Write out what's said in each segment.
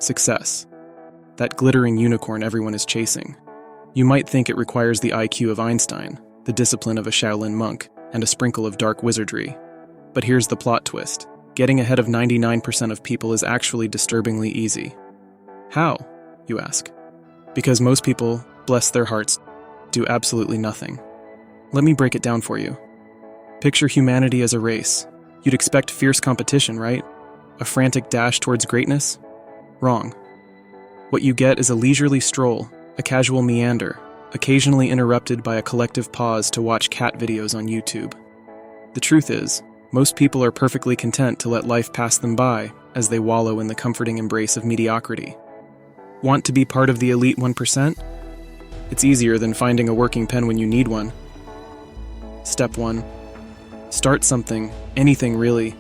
Success. That glittering unicorn everyone is chasing. You might think it requires the IQ of Einstein, the discipline of a Shaolin monk, and a sprinkle of dark wizardry. But here's the plot twist. Getting ahead of 99% of people is actually disturbingly easy. How, you ask? Because most people, bless their hearts, do absolutely nothing. Let me break it down for you. Picture humanity as a race. You'd expect fierce competition, right? A frantic dash towards greatness? Wrong. What you get is a leisurely stroll, a casual meander, occasionally interrupted by a collective pause to watch cat videos on YouTube. The truth is, most people are perfectly content to let life pass them by as they wallow in the comforting embrace of mediocrity. Want to be part of the elite 1%? It's easier than finding a working pen when you need one. Step 1. Start something, anything really.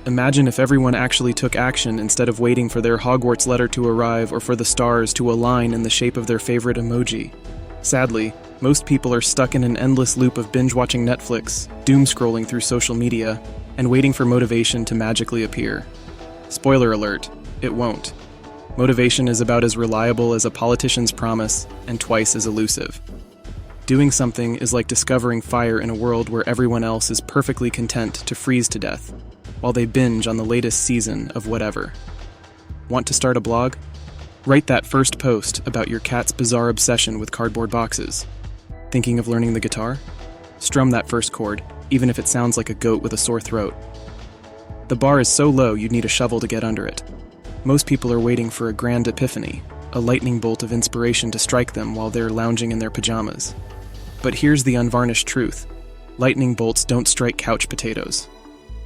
Imagine if everyone actually took action instead of waiting for their Hogwarts letter to arrive or for the stars to align in the shape of their favorite emoji. Sadly, most people are stuck in an endless loop of binge-watching Netflix, doom-scrolling through social media, and waiting for motivation to magically appear. Spoiler alert, it won't. Motivation is about as reliable as a politician's promise and twice as elusive. Doing something is like discovering fire in a world where everyone else is perfectly content to freeze to death, while they binge on the latest season of whatever. Want to start a blog? Write that first post about your cat's bizarre obsession with cardboard boxes. Thinking of learning the guitar? Strum that first chord, even if it sounds like a goat with a sore throat. The bar is so low you'd need a shovel to get under it. Most people are waiting for a grand epiphany, a lightning bolt of inspiration to strike them while they're lounging in their pajamas. But here's the unvarnished truth. Lightning bolts don't strike couch potatoes.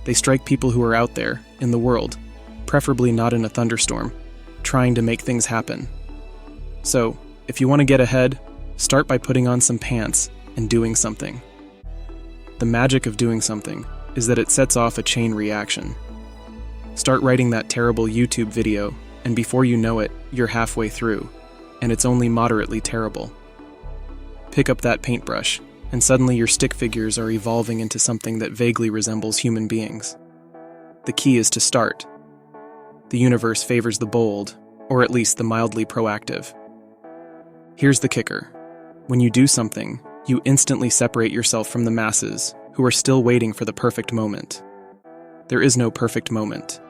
They strike people who are out there, in the world, preferably not in a thunderstorm, trying to make things happen. So, if you want to get ahead, start by putting on some pants and doing something. The magic of doing something is that it sets off a chain reaction. Start writing that terrible YouTube video, and before you know it, you're halfway through, and it's only moderately terrible. Pick up that paintbrush, and suddenly your stick figures are evolving into something that vaguely resembles human beings. The key is to start. The universe favors the bold, or at least the mildly proactive. Here's the kicker. When you do something, you instantly separate yourself from the masses, who are still waiting for the perfect moment. There is no perfect moment.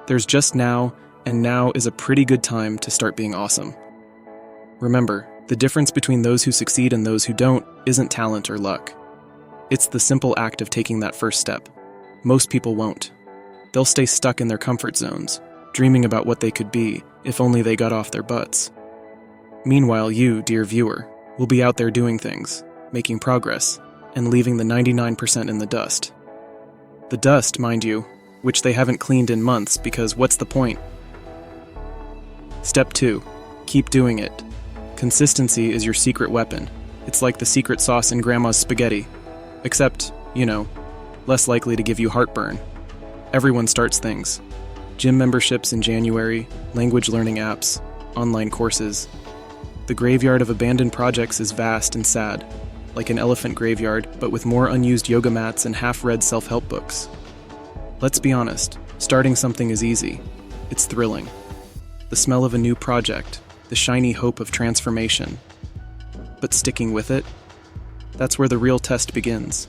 There's just now, and now is a pretty good time to start being awesome. Remember, the difference between those who succeed and those who don't isn't talent or luck. It's the simple act of taking that first step. Most people won't. They'll stay stuck in their comfort zones, dreaming about what they could be if only they got off their butts. Meanwhile, you, dear viewer, will be out there doing things, making progress, and leaving the 99% in the dust. The dust, mind you, which they haven't cleaned in months because what's the point? Step 2. Keep doing it. Consistency is your secret weapon. It's like the secret sauce in Grandma's spaghetti. Except, less likely to give you heartburn. Everyone starts things. Gym memberships in January, language learning apps, online courses. The graveyard of abandoned projects is vast and sad, like an elephant graveyard, but with more unused yoga mats and half-read self-help books. Let's be honest, starting something is easy. It's thrilling. The smell of a new project, the shiny hope of transformation. But sticking with it? That's where the real test begins.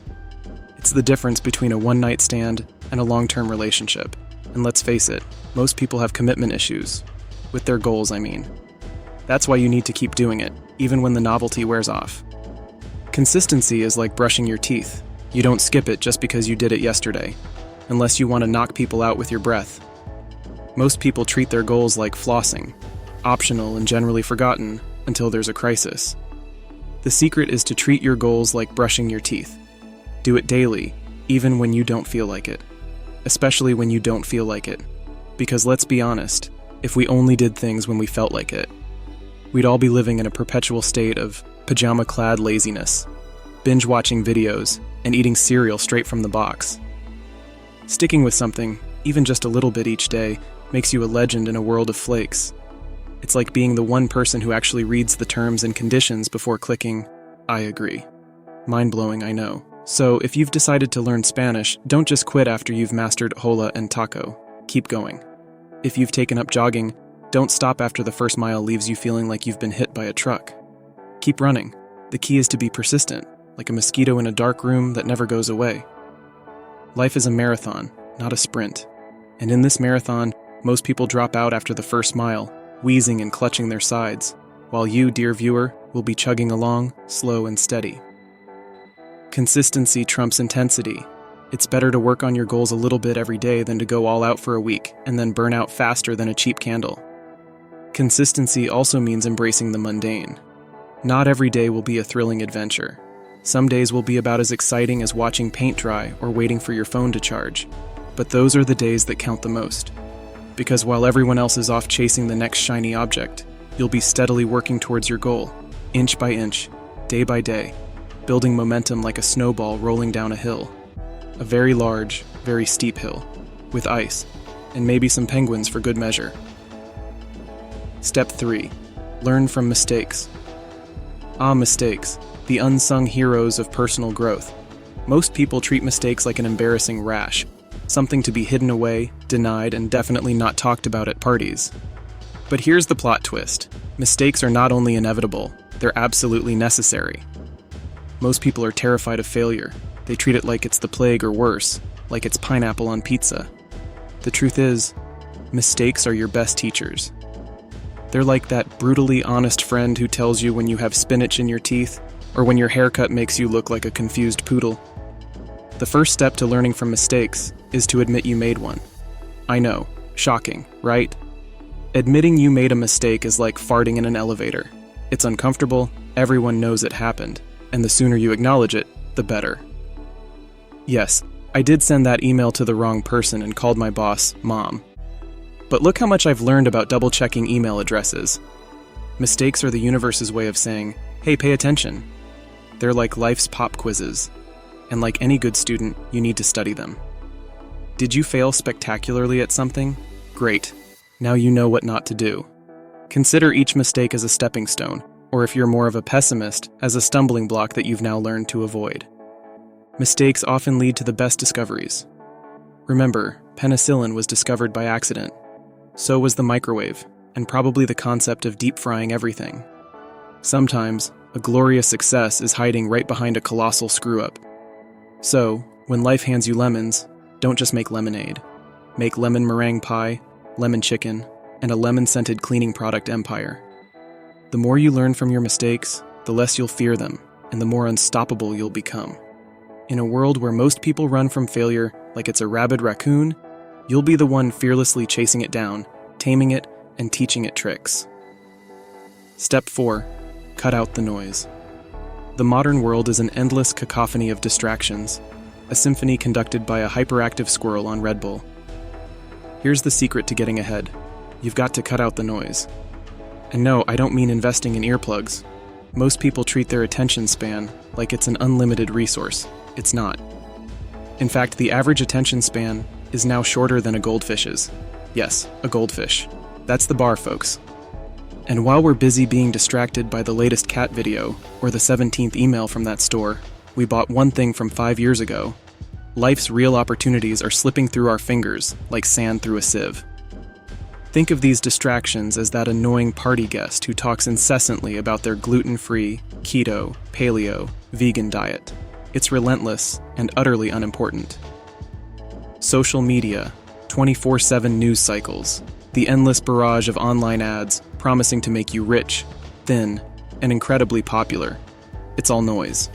It's the difference between a one-night stand and a long-term relationship. And let's face it, most people have commitment issues. With their goals, I mean. That's why you need to keep doing it, even when the novelty wears off. Consistency is like brushing your teeth. You don't skip it just because you did it yesterday, unless you want to knock people out with your breath. Most people treat their goals like flossing, optional and generally forgotten until there's a crisis. The secret is to treat your goals like brushing your teeth. Do it daily, even when you don't feel like it. Especially when you don't feel like it. Because let's be honest, if we only did things when we felt like it, we'd all be living in a perpetual state of pajama-clad laziness, binge-watching videos, and eating cereal straight from the box. Sticking with something, even just a little bit each day, makes you a legend in a world of flakes. It's like being the one person who actually reads the terms and conditions before clicking, I agree. Mind-blowing, I know. So, if you've decided to learn Spanish, don't just quit after you've mastered hola and taco. Keep going. If you've taken up jogging, don't stop after the first mile leaves you feeling like you've been hit by a truck. Keep running. The key is to be persistent, like a mosquito in a dark room that never goes away. Life is a marathon, not a sprint. And in this marathon, most people drop out after the first mile, wheezing and clutching their sides, while you, dear viewer, will be chugging along, slow and steady. Consistency trumps intensity. It's better to work on your goals a little bit every day than to go all out for a week and then burn out faster than a cheap candle. Consistency also means embracing the mundane. Not every day will be a thrilling adventure. Some days will be about as exciting as watching paint dry or waiting for your phone to charge. But those are the days that count the most. Because while everyone else is off chasing the next shiny object, you'll be steadily working towards your goal, inch by inch, day by day, building momentum like a snowball rolling down a hill. A very large, very steep hill, with ice, and maybe some penguins for good measure. Step 3. Learn from mistakes. Mistakes, the unsung heroes of personal growth. Most people treat mistakes like an embarrassing rash, something to be hidden away, denied, and definitely not talked about at parties. But here's the plot twist. Mistakes are not only inevitable, they're absolutely necessary. Most people are terrified of failure. They treat it like it's the plague or worse, like it's pineapple on pizza. The truth is, mistakes are your best teachers. They're like that brutally honest friend who tells you when you have spinach in your teeth, or when your haircut makes you look like a confused poodle. The first step to learning from mistakes is to admit you made one. I know, shocking, right? Admitting you made a mistake is like farting in an elevator. It's uncomfortable, everyone knows it happened, and the sooner you acknowledge it, the better. Yes, I did send that email to the wrong person and called my boss, Mom. But look how much I've learned about double-checking email addresses. Mistakes are the universe's way of saying, hey, pay attention. They're like life's pop quizzes. And like any good student, you need to study them. Did you fail spectacularly at something? Great. Now you know what not to do. Consider each mistake as a stepping stone, or if you're more of a pessimist, as a stumbling block that you've now learned to avoid. Mistakes often lead to the best discoveries. Remember, penicillin was discovered by accident. So was the microwave, and probably the concept of deep frying everything. Sometimes, a glorious success is hiding right behind a colossal screw-up. So, when life hands you lemons, don't just make lemonade. Make lemon meringue pie, lemon chicken, and a lemon-scented cleaning product empire. The more you learn from your mistakes, the less you'll fear them, and the more unstoppable you'll become. In a world where most people run from failure like it's a rabid raccoon, you'll be the one fearlessly chasing it down, taming it, and teaching it tricks. Step 4. Cut out the noise. The modern world is an endless cacophony of distractions, a symphony conducted by a hyperactive squirrel on Red Bull. Here's the secret to getting ahead. You've got to cut out the noise. And no, I don't mean investing in earplugs. Most people treat their attention span like it's an unlimited resource. It's not. In fact, the average attention span is now shorter than a goldfish's. Yes, a goldfish. That's the bar, folks. And while we're busy being distracted by the latest cat video or the 17th email from that store we bought one thing from 5 years ago, life's real opportunities are slipping through our fingers like sand through a sieve. Think of these distractions as that annoying party guest who talks incessantly about their gluten-free, keto, paleo, vegan diet. It's relentless and utterly unimportant. Social media, 24/7 news cycles, the endless barrage of online ads promising to make you rich, thin, and incredibly popular. It's all noise.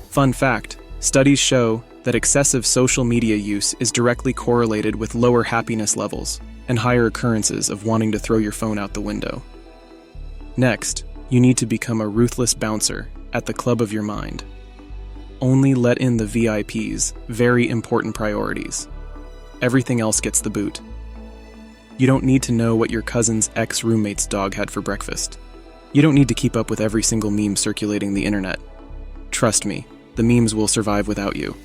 Fun fact, studies show that excessive social media use is directly correlated with lower happiness levels and higher occurrences of wanting to throw your phone out the window. Next, you need to become a ruthless bouncer at the club of your mind. Only let in the VIPs, very important priorities. Everything else gets the boot. You don't need to know what your cousin's ex-roommate's dog had for breakfast. You don't need to keep up with every single meme circulating the internet. Trust me, the memes will survive without you.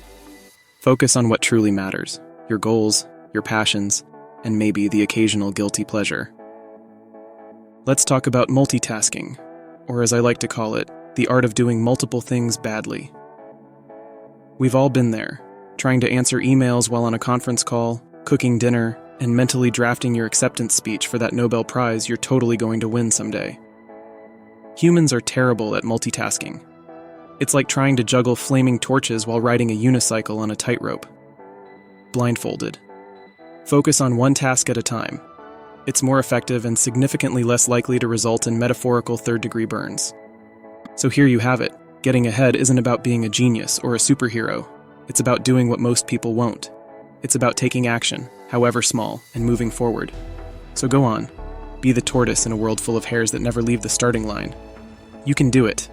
Focus on what truly matters, your goals, your passions, and maybe the occasional guilty pleasure. Let's talk about multitasking, or as I like to call it, the art of doing multiple things badly. We've all been there, trying to answer emails while on a conference call, cooking dinner, and mentally drafting your acceptance speech for that Nobel Prize you're totally going to win someday. Humans are terrible at multitasking. It's like trying to juggle flaming torches while riding a unicycle on a tightrope. Blindfolded. Focus on one task at a time. It's more effective and significantly less likely to result in metaphorical third-degree burns. So here you have it. Getting ahead isn't about being a genius or a superhero. It's about doing what most people won't. It's about taking action, however small, and moving forward. So go on. Be the tortoise in a world full of hares that never leave the starting line. You can do it.